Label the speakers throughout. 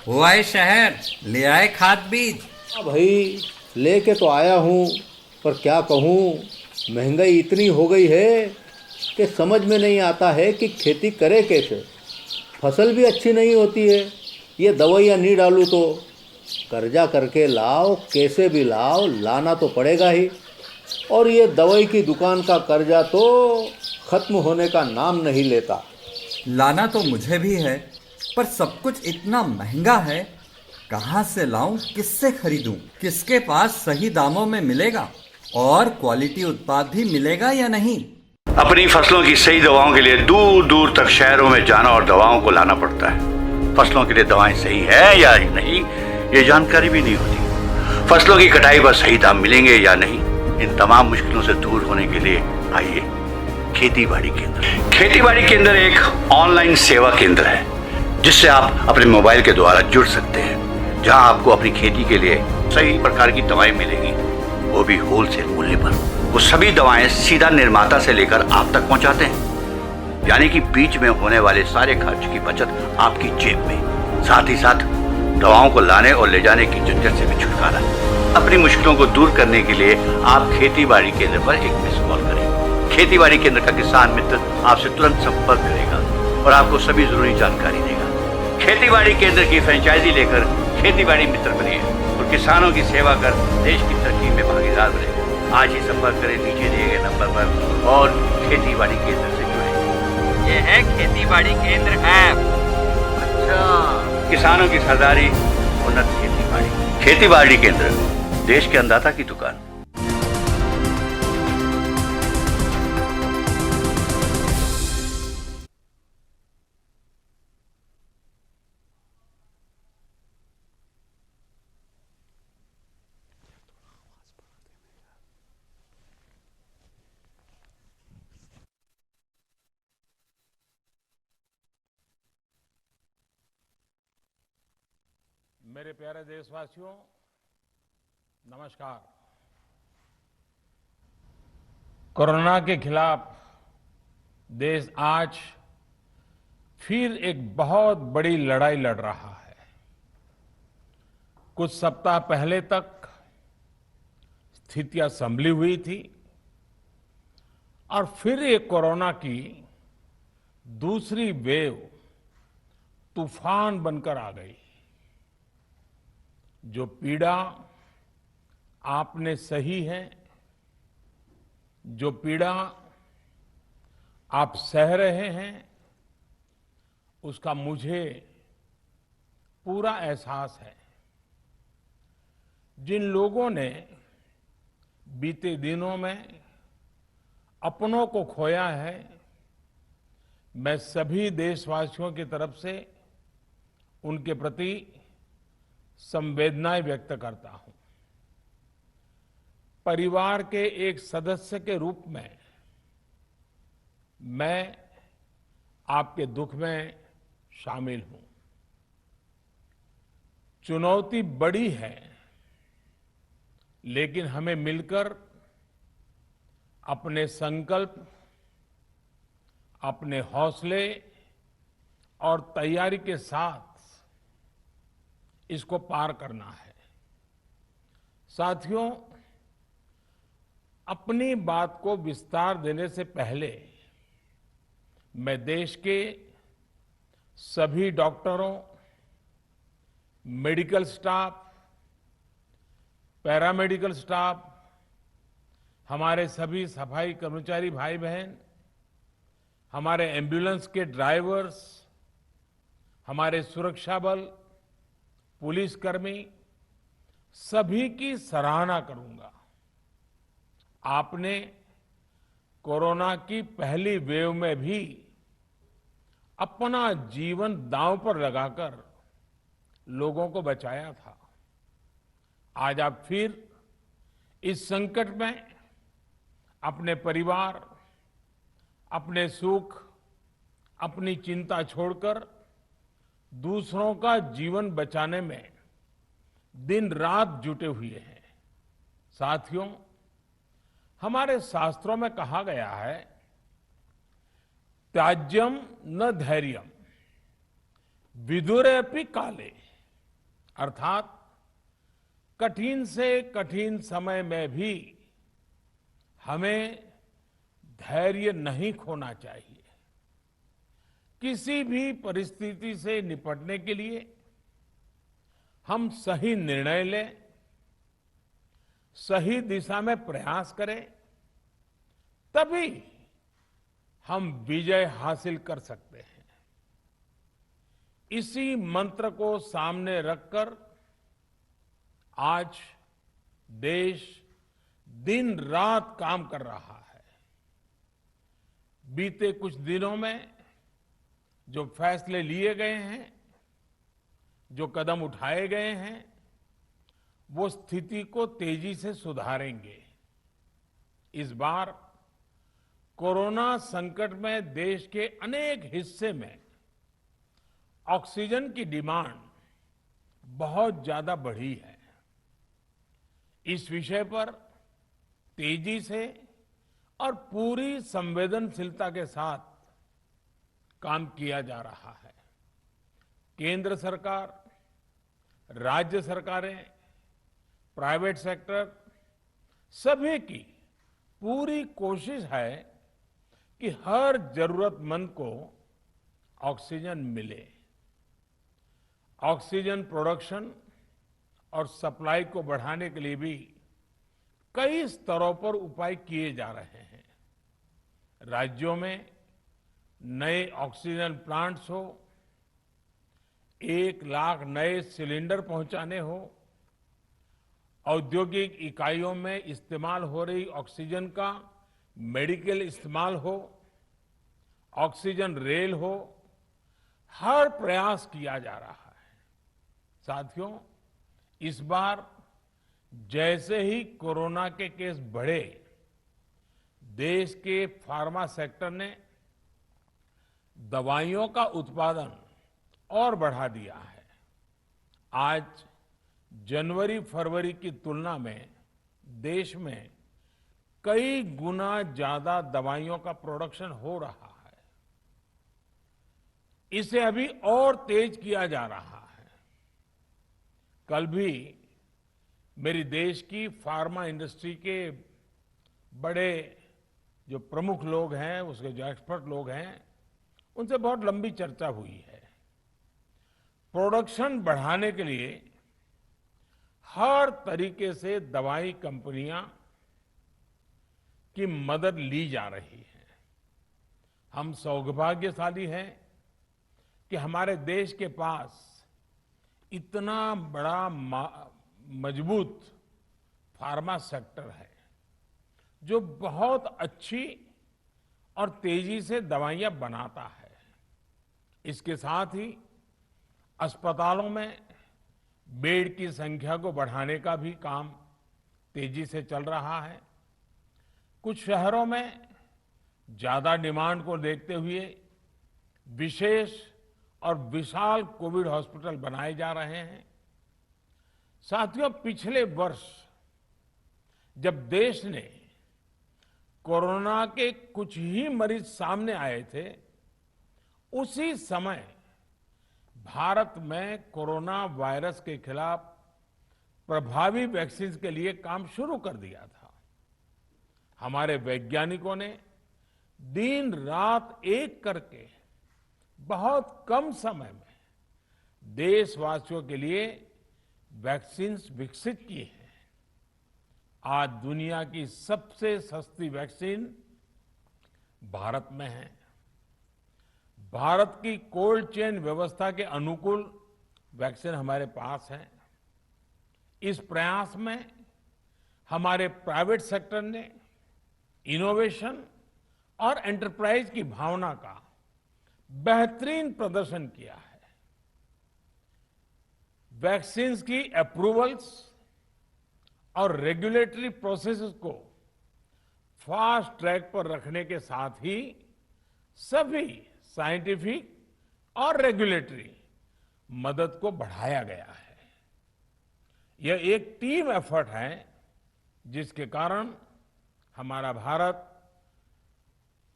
Speaker 1: हुआ है शहर, ले आए खाद बीज।
Speaker 2: हाँ भाई, लेके तो आया हूँ, पर क्या कहूँ, महंगाई इतनी हो गई है कि समझ में नहीं आता है कि खेती करे कैसे। फसल भी अच्छी नहीं होती है, ये दवाइयाँ नहीं डालूँ तो। कर्जा करके लाओ, कैसे भी लाओ, लाना तो पड़ेगा ही। और ये दवाई की दुकान का कर्जा तो ख़त्म होने का नाम नहीं लेता।
Speaker 1: लाना तो मुझे भी है, पर सब कुछ इतना महंगा है। कहाँ से लाऊं, किससे खरीदूं, किसके पास सही दामों में मिलेगा और क्वालिटी उत्पाद भी मिलेगा या नहीं।
Speaker 3: अपनी फसलों की सही दवाओं के लिए दूर दूर तक शहरों में जाना और दवाओं को लाना पड़ता है। फसलों के लिए दवाएं सही है या नहीं, ये जानकारी भी नहीं होती। फसलों की कटाई पर सही दाम मिलेंगे या नहीं, इन तमाम मुश्किलों से दूर होने के लिए आइए खेती बाड़ी केंद्र। खेती बाड़ी केंद्र एक ऑनलाइन सेवा केंद्र है जिससे आप अपने मोबाइल के द्वारा जुड़ सकते हैं, जहां आपको अपनी खेती के लिए सही प्रकार की दवाएं मिलेंगी, वो भी होलसेल मूल्य पर। वो सभी दवाएं सीधा निर्माता से लेकर आप तक पहुंचाते हैं, यानी कि बीच में होने वाले सारे खर्च की बचत आपकी जेब में। साथ ही साथ दवाओं को लाने और ले जाने की झंझट से भी छुटकारा। अपनी मुश्किलों को दूर करने के लिए आप खेती बाड़ी केंद्र पर एक मिस कॉल करें। खेती बाड़ी केंद्र का किसान मित्र आपसे तुरंत संपर्क करेगा और आपको सभी जरूरी जानकारी देगा। खेती बाड़ी केंद्र की फ्रेंचाइजी लेकर खेती बाड़ी मित्र बनिए और किसानों की सेवा कर देश की तरक्की में भागीदार बने। आज ही संपर्क करें नीचे दिए गए नंबर पर और खेती बाड़ी केंद्र से जुड़े।
Speaker 1: ये है खेती बाड़ी केंद्र ऐप।
Speaker 3: अच्छा, किसानों की सरदारी, उन्नत खेती बाड़ी। खेती बाड़ी केंद्र, देश के अन्नदाता की दुकान।
Speaker 4: मेरे प्यारे देशवासियों, नमस्कार। कोरोना के खिलाफ देश आज फिर एक बहुत बड़ी लड़ाई लड़ रहा है। कुछ सप्ताह पहले तक स्थितियां संभली हुई थी और फिर एक कोरोना की दूसरी वेव तूफान बनकर आ गई। जो पीड़ा आपने सही है, जो पीड़ा आप सह रहे हैं, उसका मुझे पूरा एहसास है। जिन लोगों ने बीते दिनों में अपनों को खोया है, मैं सभी देशवासियों की तरफ से उनके प्रति संवेदनाएं व्यक्त करता हूं। परिवार के एक सदस्य के रूप में मैं आपके दुख में शामिल हूं। चुनौती बड़ी है, लेकिन हमें मिलकर अपने संकल्प, अपने हौसले और तैयारी के साथ इसको पार करना है। साथियों, अपनी बात को विस्तार देने से पहले मैं देश के सभी डॉक्टरों, मेडिकल स्टाफ, पैरामेडिकल स्टाफ, हमारे सभी सफाई कर्मचारी भाई बहन, हमारे एम्बुलेंस के ड्राइवर्स, हमारे सुरक्षा बल, पुलिसकर्मी, सभी की सराहना करूंगा। आपने कोरोना की पहली वेव में भी अपना जीवन दांव पर लगाकर लोगों को बचाया था। आज आप फिर इस संकट में अपने परिवार, अपने सुख, अपनी चिंता छोड़कर दूसरों का जीवन बचाने में दिन रात जुटे हुए हैं। साथियों, हमारे शास्त्रों में कहा गया है, त्याज्यम न धैर्यम विदुरेऽपि काले। अर्थात कठिन से कठिन समय में भी हमें धैर्य नहीं खोना चाहिए। किसी भी परिस्थिति से निपटने के लिए हम सही निर्णय लें, सही दिशा में प्रयास करें, तभी हम विजय हासिल कर सकते हैं। इसी मंत्र को सामने रखकर आज देश दिन रात काम कर रहा है। बीते कुछ दिनों में जो फैसले लिए गए हैं, जो कदम उठाए गए हैं, वो स्थिति को तेजी से सुधारेंगे। इस बार कोरोना संकट में देश के अनेक हिस्से में ऑक्सीजन की डिमांड बहुत ज्यादा बढ़ी है। इस विषय पर तेजी से और पूरी संवेदनशीलता के साथ काम किया जा रहा है। केंद्र सरकार, राज्य सरकारें, प्राइवेट सेक्टर, सभी की पूरी कोशिश है कि हर जरूरतमंद को ऑक्सीजन मिले। ऑक्सीजन प्रोडक्शन और सप्लाई को बढ़ाने के लिए भी कई स्तरों पर उपाय किए जा रहे हैं। राज्यों में नए ऑक्सीजन प्लांट्स हो, 1 लाख नए सिलेंडर पहुंचाने हो, औद्योगिक इकाइयों में इस्तेमाल हो रही ऑक्सीजन का मेडिकल इस्तेमाल हो, ऑक्सीजन रेल हो, हर प्रयास किया जा रहा है। साथियों, इस बार जैसे ही कोरोना के केस बढ़े, देश के फार्मा सेक्टर ने दवाइयों का उत्पादन और बढ़ा दिया है। आज जनवरी-फरवरी की तुलना में देश में कई गुना ज्यादा दवाइयों का प्रोडक्शन हो रहा है। इसे अभी और तेज किया जा रहा है। कल भी मेरी देश की फार्मा इंडस्ट्री के बड़े जो प्रमुख लोग हैं, उसके जो एक्सपर्ट लोग हैं, उनसे बहुत लंबी चर्चा हुई है। प्रोडक्शन बढ़ाने के लिए हर तरीके से दवाई कंपनियां की मदद ली जा रही है। हम सौभाग्यशाली हैं कि हमारे देश के पास इतना बड़ा मजबूत फार्मा सेक्टर है जो बहुत अच्छी और तेजी से दवाइयां बनाता है। इसके साथ ही अस्पतालों में बेड की संख्या को बढ़ाने का भी काम तेजी से चल रहा है। कुछ शहरों में ज्यादा डिमांड को देखते हुए विशेष और विशाल कोविड हॉस्पिटल बनाए जा रहे हैं। साथियों, पिछले वर्ष जब देश ने कोरोना के कुछ ही मरीज सामने आए थे, उसी समय भारत में कोरोना वायरस के खिलाफ प्रभावी वैक्सीन के लिए काम शुरू कर दिया था। हमारे वैज्ञानिकों ने दिन रात एक करके बहुत कम समय में देशवासियों के लिए वैक्सीन विकसित की है। आज दुनिया की सबसे सस्ती वैक्सीन भारत में है। भारत की कोल्ड चेन व्यवस्था के अनुकूल वैक्सीन हमारे पास है। इस प्रयास में हमारे प्राइवेट सेक्टर ने इनोवेशन और एंटरप्राइज की भावना का बेहतरीन प्रदर्शन किया है। वैक्सीन्स की अप्रूवल्स और रेगुलेटरी प्रोसेसेस को फास्ट ट्रैक पर रखने के साथ ही सभी साइंटिफिक और रेगुलेटरी मदद को बढ़ाया गया है। यह एक टीम एफर्ट है जिसके कारण हमारा Bharat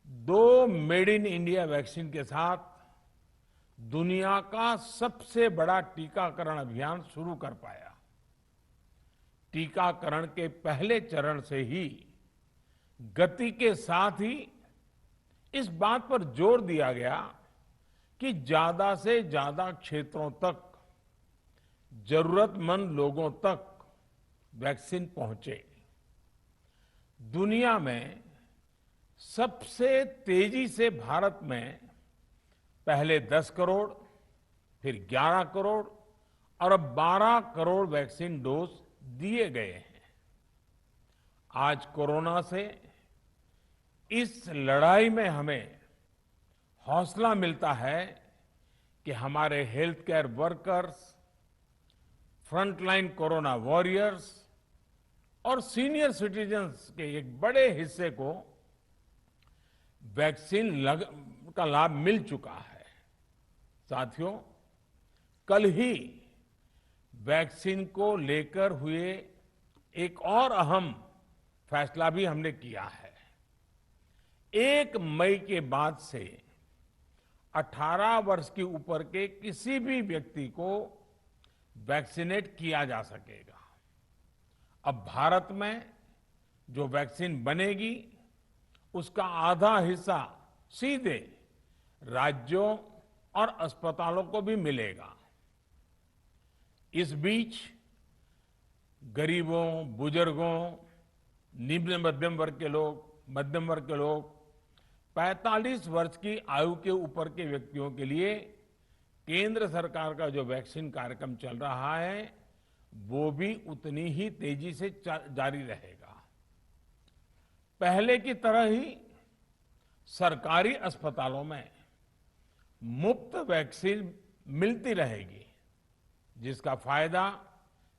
Speaker 4: 2 made in India vaccine के साथ दुनिया का सबसे बड़ा टीकाकरण अभियान शुरू कर पाया। टीकाकरण के पहले चरण से ही गति के साथ ही इस बात पर जोर दिया गया कि ज्यादा से ज्यादा क्षेत्रों तक, जरूरतमंद लोगों तक वैक्सीन पहुंचे। दुनिया में सबसे तेजी से भारत में पहले 10 करोड़, फिर 11 करोड़ और अब 12 करोड़ वैक्सीन डोज दिए गए हैं। आज कोरोना से इस लड़ाई में हमें हौसला मिलता है कि हमारे health care workers, frontline corona warriors और सीनियर सिटीजन्स के एक बड़े हिस्से को वैक्सीन का लाभ मिल चुका है। साथियों, कल ही वैक्सीन को लेकर हुए एक और अहम फैसला भी हमने किया है। 1 मई के बाद से 18 वर्ष के ऊपर के किसी भी व्यक्ति को वैक्सीनेट किया जा सकेगा। अब भारत में जो वैक्सीन बनेगी उसका आधा हिस्सा सीधे राज्यों और अस्पतालों को भी मिलेगा। इस बीच गरीबों, बुजुर्गों, निम्न मध्यम वर्ग के लोग 45 वर्ष की आयु के ऊपर के व्यक्तियों के लिए केंद्र सरकार का जो वैक्सीन कार्यक्रम चल रहा है वो भी उतनी ही तेजी से जारी रहेगा। पहले की तरह ही सरकारी अस्पतालों में मुफ्त वैक्सीन मिलती रहेगी, जिसका फायदा,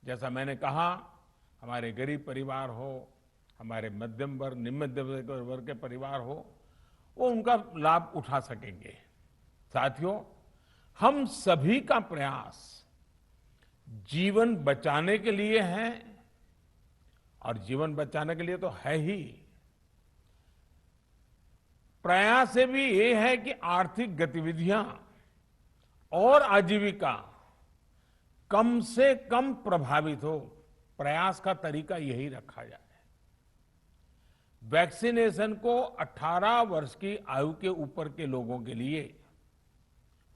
Speaker 4: जैसा मैंने कहा, हमारे गरीब परिवार हो, हमारे मध्यम वर्ग, निम्न मध्यम वर्ग के परिवार हो, वो उनका लाभ उठा सकेंगे। साथियों, हम सभी का प्रयास जीवन बचाने के लिए है, और जीवन बचाने के लिए तो है ही, प्रयास से भी ये है कि आर्थिक गतिविधियां और आजीविका कम से कम प्रभावित हो। प्रयास का तरीका यही रखा जाए। वैक्सीनेशन को 18 वर्ष की आयु के ऊपर के लोगों के लिए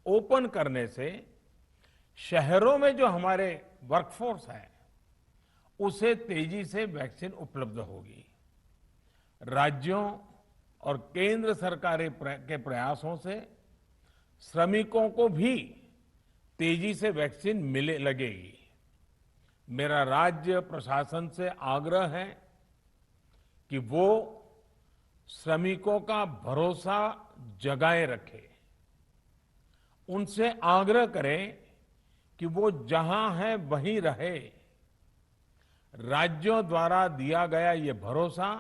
Speaker 4: ओपन करने से शहरों में जो हमारे वर्कफोर्स है उसे तेजी से वैक्सीन उपलब्ध होगी। राज्यों और केंद्र सरकार के प्रयासों से श्रमिकों को भी तेजी से वैक्सीन मिले लगेगी। मेरा राज्य प्रशासन से आग्रह है कि वो श्रमिकों का भरोसा जगाए रखे। उनसे आग्रह करें कि वो जहां है वहीं रहे। राज्यों द्वारा दिया गया ये भरोसा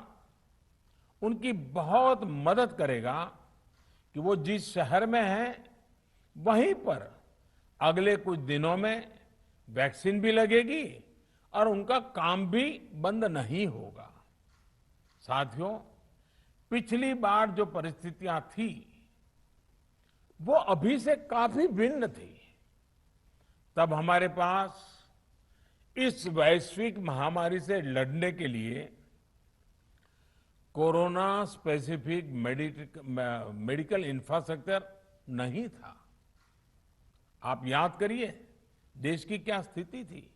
Speaker 4: उनकी बहुत मदद करेगा कि वो जिस शहर में हैं वहीं पर अगले कुछ दिनों में वैक्सीन भी लगेगी और उनका काम भी बंद नहीं होगा। साथियों, पिछली बार जो परिस्थितियां थी वो अभी से काफी भिन्न थी। तब हमारे पास इस वैश्विक महामारी से लड़ने के लिए कोरोना स्पेसिफिक मेडिकल इंफ्रास्ट्रक्चर नहीं था। आप याद करिए देश की क्या स्थिति थी।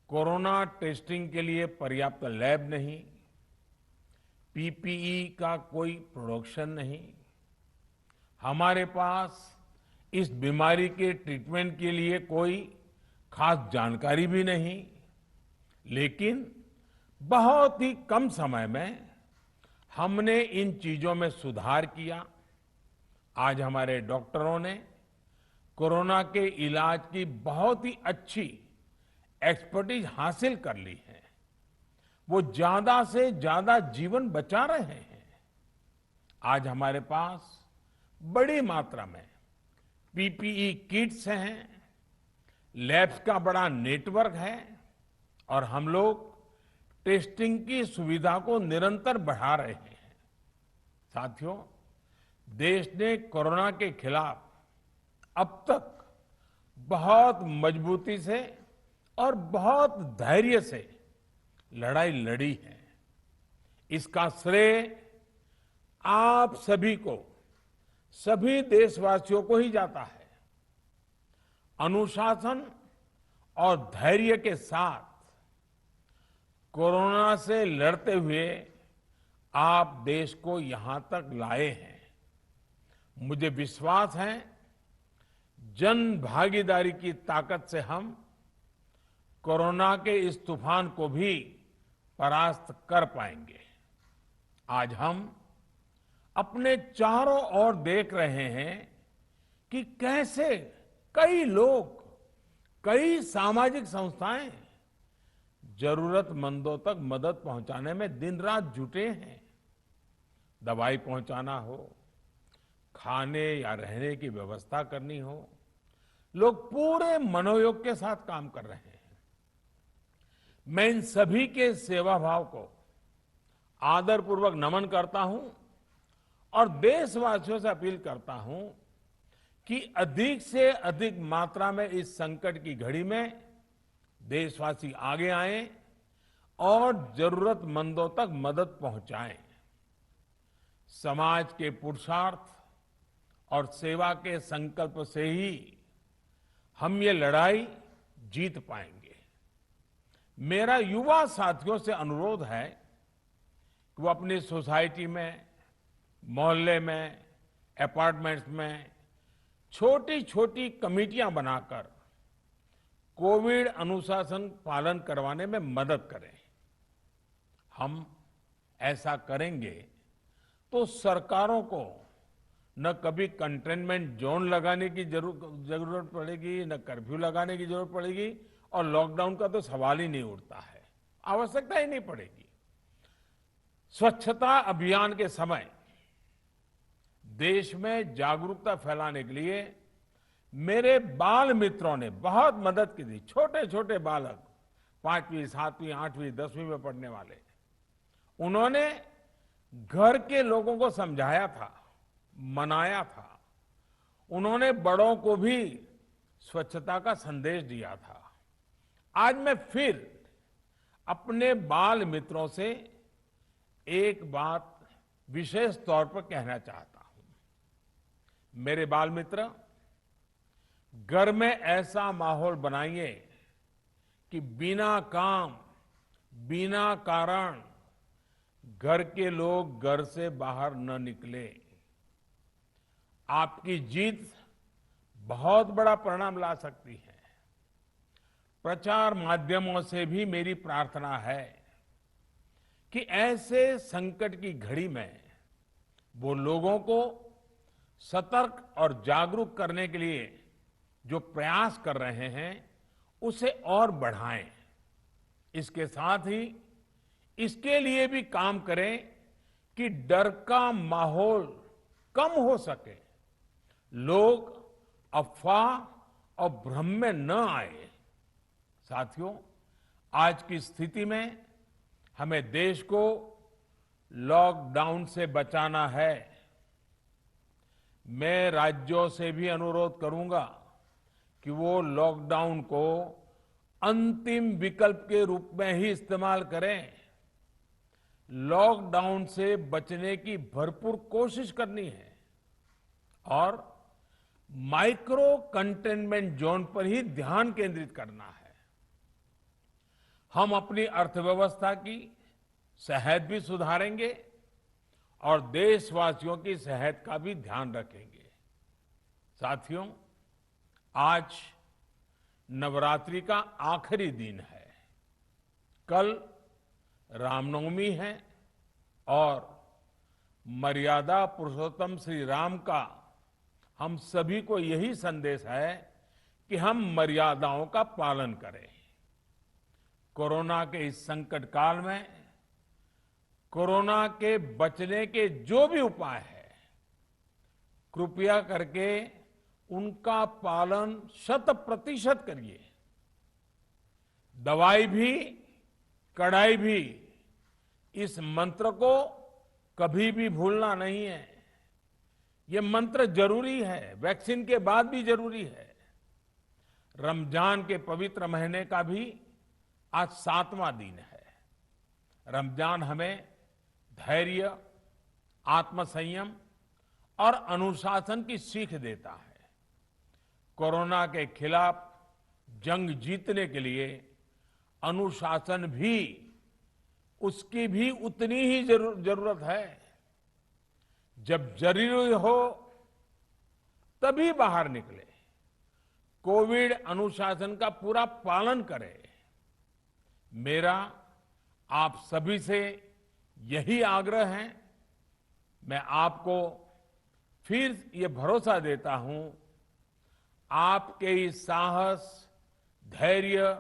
Speaker 4: कोरोना टेस्टिंग के लिए पर्याप्त लैब नहीं, पीपीई का कोई प्रोडक्शन नहीं, हमारे पास इस बीमारी के ट्रीटमेंट के लिए कोई खास जानकारी भी नहीं। लेकिन बहुत ही कम समय में हमने इन चीजों में सुधार किया। आज हमारे डॉक्टरों ने कोरोना के इलाज की बहुत ही अच्छी एक्सपर्टीज हासिल कर ली है। वो ज्यादा से ज्यादा जीवन बचा रहे हैं। आज हमारे पास बड़ी मात्रा में पीपीई किट्स हैं, लैब्स का बड़ा नेटवर्क है और हम लोग टेस्टिंग की सुविधा को निरंतर बढ़ा रहे हैं। साथियों, देश ने कोरोना के खिलाफ अब तक बहुत मजबूती से और बहुत धैर्य से लड़ाई लड़ी है। इसका श्रेय आप सभी को, सभी देशवासियों को ही जाता है। अनुशासन और धैर्य के साथ कोरोना से लड़ते हुए आप देश को यहां तक लाए हैं। मुझे विश्वास है जन भागीदारी की ताकत से हम कोरोना के इस तूफान को भी परास्त कर पाएंगे। आज हम अपने चारों ओर देख रहे हैं कि कैसे कई लोग, कई सामाजिक संस्थाएं जरूरतमंदों तक मदद पहुंचाने में दिन रात जुटे हैं। दवाई पहुंचाना हो, खाने या रहने की व्यवस्था करनी हो, लोग पूरे मनोयोग के साथ काम कर रहे हैं। मैं इन सभी के सेवा भाव को आदरपूर्वक नमन करता हूं और देशवासियों से अपील करता हूं कि अधिक से अधिक मात्रा में इस संकट की घड़ी में देशवासी आगे आएं और जरूरतमंदों तक मदद पहुंचाएं। समाज के पुरुषार्थ और सेवा के संकल्प से ही हम ये लड़ाई जीत पाएंगे। मेरा युवा साथियों से अनुरोध है कि वो अपनी सोसाइटी में, मोहल्ले में, अपार्टमेंट्स में छोटी छोटी कमेटियां बनाकर कोविड अनुशासन पालन करवाने में मदद करें। हम ऐसा करेंगे तो सरकारों को न कभी कंटेनमेंट जोन लगाने की जरूरत पड़ेगी, न कर्फ्यू लगाने की जरूरत पड़ेगी और लॉकडाउन का तो सवाल ही नहीं उठता है, आवश्यकता ही नहीं पड़ेगी। स्वच्छता अभियान के समय देश में जागरूकता फैलाने के लिए मेरे बाल मित्रों ने बहुत मदद की थी। छोटे छोटे बालक, 5वीं, 7वीं, 8वीं, 10वीं में पढ़ने वाले, उन्होंने घर के लोगों को समझाया था, मनाया था। उन्होंने बड़ों को भी स्वच्छता का संदेश दिया था। आज मैं फिर अपने बाल मित्रों से एक बात विशेष तौर पर कहना चाहता हूं। मेरे बाल मित्र, घर में ऐसा माहौल बनाइए कि बिना काम, बिना कारण घर के लोग घर से बाहर न निकले। आपकी जीत बहुत बड़ा परिणाम ला सकती है। प्रचार माध्यमों से भी मेरी प्रार्थना है कि ऐसे संकट की घड़ी में वो लोगों को सतर्क और जागरूक करने के लिए जो प्रयास कर रहे हैं उसे और बढ़ाएं। इसके साथ ही इसके लिए भी काम करें कि डर का माहौल कम हो सके, लोग अफवाह और भ्रम में न आए। साथियों, आज की स्थिति में हमें देश को लॉकडाउन से बचाना है। मैं राज्यों से भी अनुरोध करूंगा कि वो लॉकडाउन को अंतिम विकल्प के रूप में ही इस्तेमाल करें। लॉकडाउन से बचने की भरपूर कोशिश करनी है और माइक्रो कंटेनमेंट जोन पर ही ध्यान केंद्रित करना है। हम अपनी अर्थव्यवस्था की सेहत भी सुधारेंगे और देशवासियों की सेहत का भी ध्यान रखेंगे। साथियों, आज नवरात्रि का आखिरी दिन है। कल रामनवमी है और मर्यादा पुरुषोत्तम श्री राम का हम सभी को यही संदेश है कि हम मर्यादाओं का पालन करें। कोरोना के इस संकट काल में कोरोना के बचने के जो भी उपाय है, कृपया करके उनका पालन 100% करिए। दवाई भी, कड़ाई भी, इस मंत्र को कभी भी भूलना नहीं है। ये मंत्र जरूरी है, वैक्सीन के बाद भी जरूरी है। रमजान के पवित्र महीने का भी आज 7वां दिन है। रमजान हमें धैर्य, आत्मसंयम और अनुशासन की सीख देता है। कोरोना के खिलाफ जंग जीतने के लिए अनुशासन भी, उसकी भी उतनी ही जरूरत है। जब जरूरी हो तभी बाहर निकले, कोविड अनुशासन का पूरा पालन करें। मेरा आप सभी से यही आग्रह है। मैं आपको फिर ये भरोसा देता हूं, आपके इस साहस, धैर्य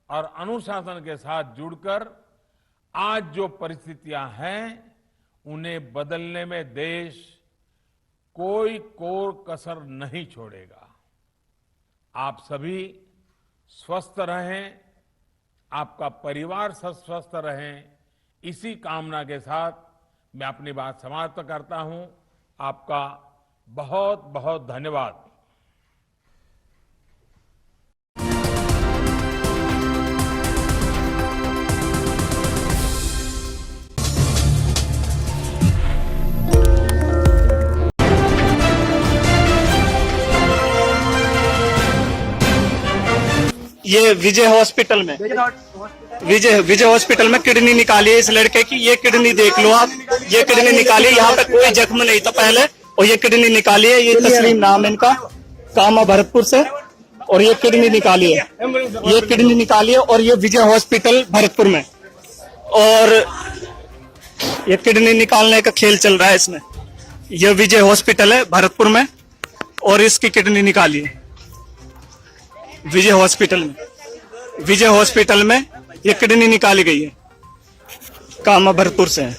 Speaker 4: और अनुशासन के साथ जुड़कर आज जो परिस्थितियां हैं उन्हें बदलने में देश कोई कोर कसर नहीं छोड़ेगा। आप सभी स्वस्थ रहें, आपका परिवार स्वस्थ रहे, इसी कामना के साथ मैं अपनी बात समाप्त करता हूं। आपका बहुत बहुत धन्यवाद।
Speaker 5: ये विजय हॉस्पिटल में किडनी निकाली है इस लड़के की। ये किडनी देख लो आप, ये किडनी निकाली है, यहाँ पे कोई जख्म नहीं था पहले, और ये किडनी निकाली है। ये तस्लीम नाम है इनका, कामा भरतपुर से, और ये किडनी निकाली है, ये किडनी निकाली है, और ये विजय हॉस्पिटल भरतपुर में, और ये किडनी निकालने का खेल चल रहा है इसमें। ये विजय हॉस्पिटल है भरतपुर में, और इसकी किडनी निकाली है विजय हॉस्पिटल में ये किडनी निकाली गई है, कामा भरतपुर से है।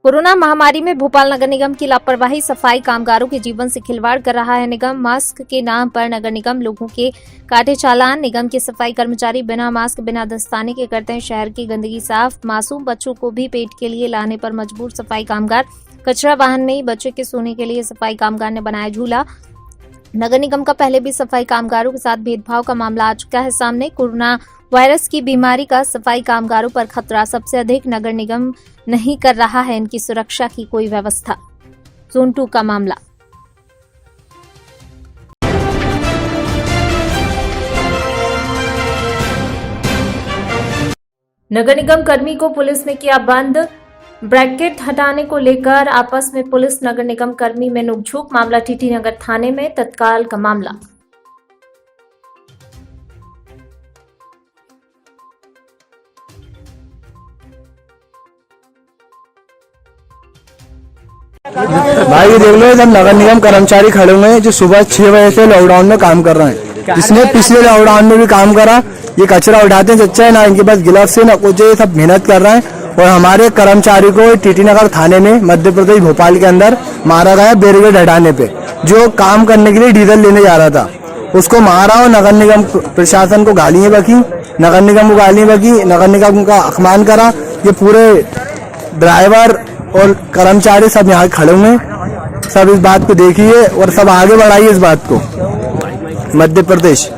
Speaker 6: कोरोना महामारी में भोपाल नगर निगम की लापरवाही सफाई कामगारों के जीवन से खिलवाड़ कर रहा है। निगम मास्क के नाम पर नगर निगम लोगों के काटे चालान। निगम के सफाई कर्मचारी बिना मास्क, बिना दस्ताने के करते हैं शहर की गंदगी साफ। मासूम बच्चों को भी पेट के लिए लाने पर मजबूर सफाई कामगार। कचरा वाहन में ही बच्चे के सोने के लिए सफाई कामगार ने बनाया झूला। नगर निगम का पहले भी सफाई कामगारों के साथ भेदभाव का मामला आ चुका है सामने। कोरोना वायरस की बीमारी का सफाई कामगारों पर खतरा सबसे अधिक। नगर निगम नहीं कर रहा है इनकी सुरक्षा की कोई व्यवस्था। जोन 2 का मामला। नगर निगम कर्मी को पुलिस ने किया बंद। ब्रैकेट हटाने को लेकर आपस में पुलिस नगर निगम कर्मी में नोकझोंक। मामला टीटी नगर थाने में। तत्काल का मामला।
Speaker 7: भाई ये देख लो, इधर नगर निगम कर्मचारी खड़े हुए हैं जो सुबह 6 बजे से लॉकडाउन में काम कर रहे हैं, जिसने पिछले लॉकडाउन में भी काम करा। ये कचरा उठाते हैं, सच्चा है ना, इनके पास गिलव्स से ना कुछ, ये सब मेहनत कर रहे हैं। और हमारे कर्मचारी को टीटी नगर थाने में मध्य प्रदेश भोपाल के अंदर मारा गया बैरिकेड हटाने पे, जो काम करने के लिए डीजल लेने जा रहा था, उसको मारा। और नगर निगम प्रशासन को गालियां बकी, नगर निगम को गालियां बकी, नगर निगम का अपमान करा। ये पूरे ड्राइवर और कर्मचारी सब यहाँ खड़े हुए हैं, सब इस बात को देखिए और सब आगे बढ़ाइए इस बात को। मध्य प्रदेश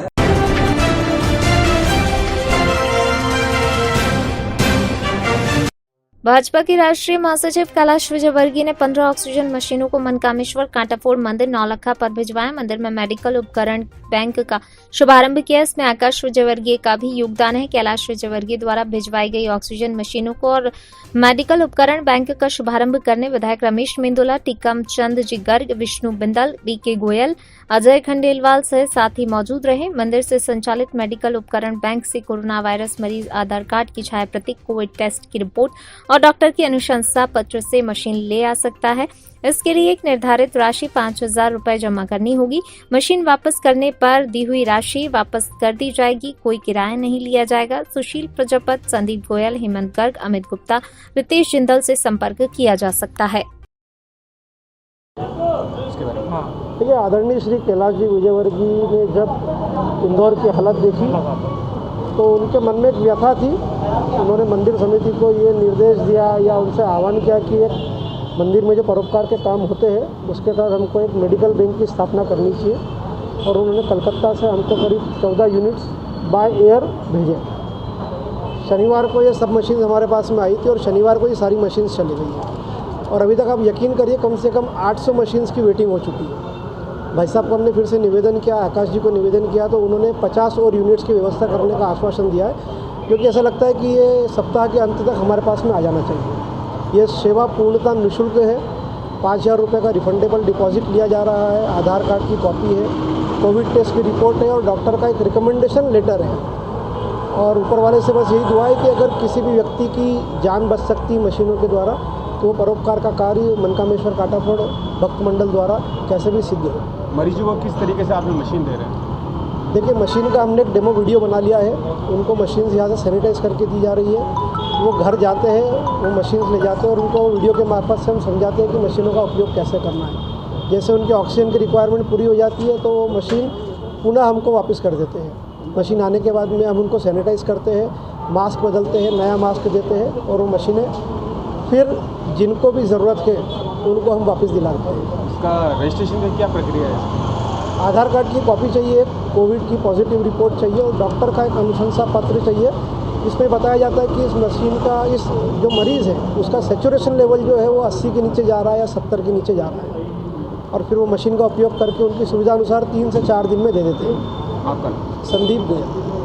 Speaker 6: भाजपा के राष्ट्रीय महासचिव कैलाश विजयवर्गीय ने 15 ऑक्सीजन मशीनों को मनकामेश्वर कांटाफोड़ मंदिर नौलखा पर भिजवाया। मंदिर में मेडिकल उपकरण बैंक का शुभारंभ किया। इसमें आकाश विजयवर्गीय का भी योगदान है। कैलाश विजयवर्गीय द्वारा भिजवाई गई ऑक्सीजन मशीनों को और मेडिकल उपकरण बैंक का शुभारंभ करने विधायक रमेश मेंदोला, टीकम चंद जी गर्ग, विष्णु बिंदल, बीके गोयल, अजय खंडेलवाल सहित साथी मौजूद रहे। मंदिर से संचालित मेडिकल उपकरण बैंक से कोरोना वायरस मरीज आधार कार्ड की छाया प्रति, कोविड टेस्ट की रिपोर्ट और डॉक्टर की अनुशंसा पत्र से मशीन ले आ सकता है। इसके लिए एक निर्धारित राशि 5,000 रुपए जमा करनी होगी। मशीन वापस करने पर दी हुई राशि वापस कर दी जाएगी। कोई किराया नहीं लिया जाएगा। सुशील प्रजापत, संदीप गोयल, हेमंत गर्ग, अमित गुप्ता, रितेश जिंदल से संपर्क किया जा सकता है।
Speaker 8: देखिए, आदरणीय श्री कैलाश जी विजयवर्गीय ने जब इंदौर की हालत देखी तो उनके मन में एक व्यथा थी। उन्होंने मंदिर समिति को ये निर्देश दिया या उनसे आह्वान किया कि एक मंदिर में जो परोपकार के काम होते हैं उसके तहत हमको एक मेडिकल बैंक की स्थापना करनी चाहिए, और उन्होंने कलकत्ता से हमको करीब 14 यूनिट्स बाय एयर भेजे। शनिवार को ये सब मशीन हमारे पास में आई थी और शनिवार को ये सारी मशीन्स चली गई हैं, और अभी तक आप यकीन करिए कम से कम 800 मशीन्स की वेटिंग हो चुकी है। भाई साहब को हमने फिर से निवेदन किया, आकाश जी को निवेदन किया, तो उन्होंने 50 और यूनिट्स की व्यवस्था करने का आश्वासन दिया है, क्योंकि ऐसा लगता है कि ये सप्ताह के अंत तक हमारे पास में आ जाना चाहिए। ये सेवा पूर्णतः निःशुल्क है। 5000 रुपये का रिफंडेबल डिपॉजिट लिया जा रहा है, आधार कार्ड की कॉपी है, कोविड टेस्ट की रिपोर्ट है और डॉक्टर का एक रिकमेंडेशन लेटर है। और ऊपर वाले से बस यही दुआ है कि अगर किसी भी व्यक्ति की जान बच सकती है मशीनों के द्वारा, तो वो परोपकार का कार्य मनकामेश्वर काटाफोड़ भक्त मंडल द्वारा कैसे भी सिद्ध हो।
Speaker 9: मरीजों को किस तरीके से आपने मशीन दे रहे हैं?
Speaker 8: देखिए, मशीन का हमने एक डेमो वीडियो बना लिया है। उनको मशीन यहाँ से सैनिटाइज करके दी जा रही है। वो घर जाते हैं, वो मशीन ले जाते हैं और उनको वीडियो के मार्फत से हम समझाते हैं कि मशीनों का उपयोग कैसे करना है। जैसे उनकी ऑक्सीजन की रिक्वायरमेंट पूरी हो जाती है तो वो मशीन पुनः हमको वापस कर देते हैं। मशीन आने के बाद में हम उनको सैनिटाइज करते हैं, मास्क बदलते हैं, नया मास्क देते हैं और वो मशीनें फिर जिनको भी ज़रूरत है उनको हम वापस दिलाते हैं।
Speaker 9: इसका रजिस्ट्रेशन की क्या प्रक्रिया है?
Speaker 8: आधार कार्ड की कॉपी चाहिए, कोविड की पॉजिटिव रिपोर्ट चाहिए और डॉक्टर का एक अनुशंसा पत्र चाहिए। इसमें बताया जाता है कि इस मशीन का इस जो मरीज़ है उसका सैचुरेशन लेवल जो है वो 80 के नीचे जा रहा है या 70 के नीचे जा रहा है, और फिर वो मशीन का उपयोग करके उनकी सुविधा अनुसार 3 से 4 दिन में दे देते हैं।
Speaker 9: आपका
Speaker 8: संदीप गोयल।